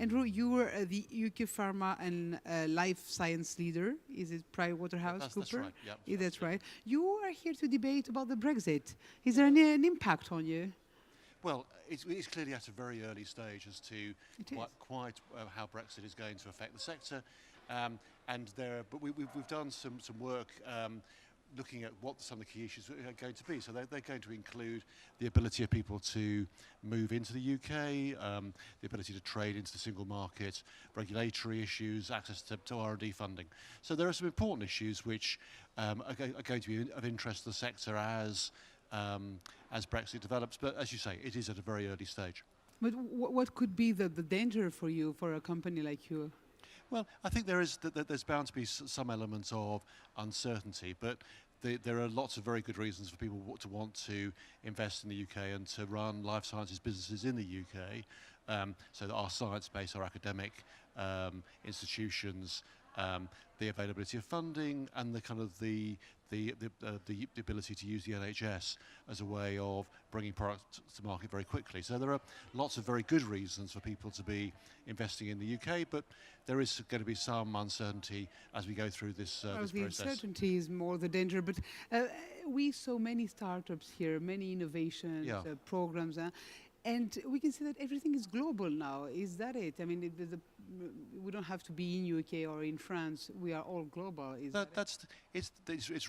Andrew, you were the UK Pharma and Life Science leader. Is it PricewaterhouseCoopers? That's right. Yep, Yeah, that's absolutely. right. You are here to debate about the Brexit. Is there an impact on you? Well, it's clearly at a very early stage as to quite how Brexit is going to affect the sector, but we've done some work looking at what some of the key issues are going to be. So they're going to include the ability of people to move into the UK, the ability to trade into the single market, regulatory issues, access to R&D funding. So there are some important issues which are going to be of interest to the sector as Brexit develops, but as you say, it is at a very early stage. But what could be the danger for you, for a company like you? Well, I think there's bound to be some elements of uncertainty, but there are lots of very good reasons for people to want to invest in the UK and to run life sciences businesses in the UK, so that our science base, our academic institutions, the availability of funding, and the kind of the ability to use the NHS as a way of bringing products to market very quickly. So there are lots of very good reasons for people to be investing in the UK, but there is going to be some uncertainty as we go through this process. The uncertainty is more the danger, but we saw many startups here, many innovations, programs, and we can see that everything is global now. Is that it? I mean, we don't have to be in UK or in France. We are all global. It's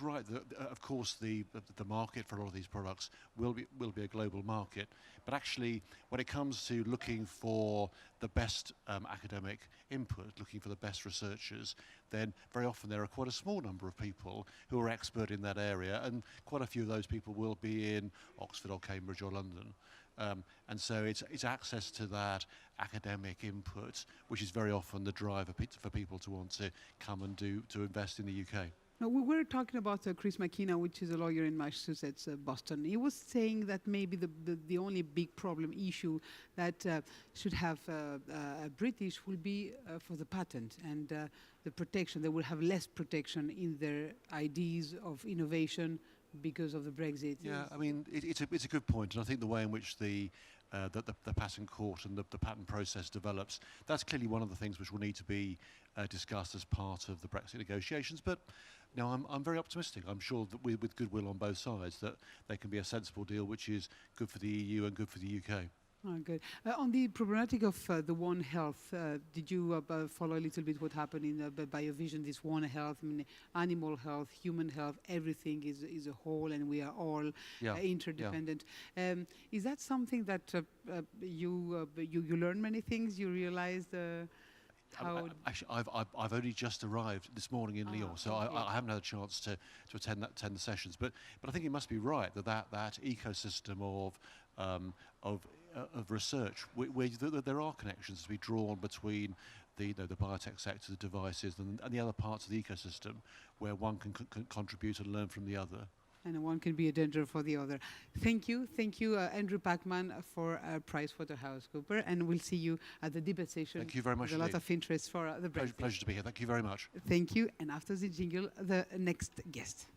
right that, of course, the market for a lot of these products will be a global market. But actually, when it comes to looking for the best academic input, looking for the best researchers, then very often there are quite a small number of people who are expert in that area, and quite a few of those people will be in Oxford or Cambridge or London. And so it's access to that academic input, which is very often the driver for people to want to come and to invest in the UK. Now, we were talking about Chris McKenna, which is a lawyer in Massachusetts, Boston. He was saying that maybe the only big problem issue that should have a British will be for the patent and the protection. They will have less protection in their ideas of innovation because of the Brexit. Yeah, I mean, it's a good point, and I think the way in which the patent court and the patent process develops, that's clearly one of the things which will need to be discussed as part of the Brexit negotiations. But no, I'm very optimistic. I'm sure that with goodwill on both sides, that there can be a sensible deal which is good for the EU and good for the UK. Oh, good. On the problematic of the One Health, did you follow a little bit what happened in Biovision, this One Health? I mean, animal health, human health, everything is a whole, and we are all interdependent. Yeah. Is that something that you learn many things? You realized how? Actually, I've only just arrived this morning in Lyon, so okay. I haven't had a chance to attend the sessions. But I think it must be right that ecosystem of research, where there are connections to be drawn between the biotech sector, the devices, and the other parts of the ecosystem, where one can contribute and learn from the other. And one can be a danger for the other. Thank you, Andrew Packman for PricewaterhouseCoopers, and we'll see you at the debate session. Thank you very much. There's a lot of interest for the Brexit. Pleasure to be here. Thank you very much. Thank you. And after the jingle, the next guest.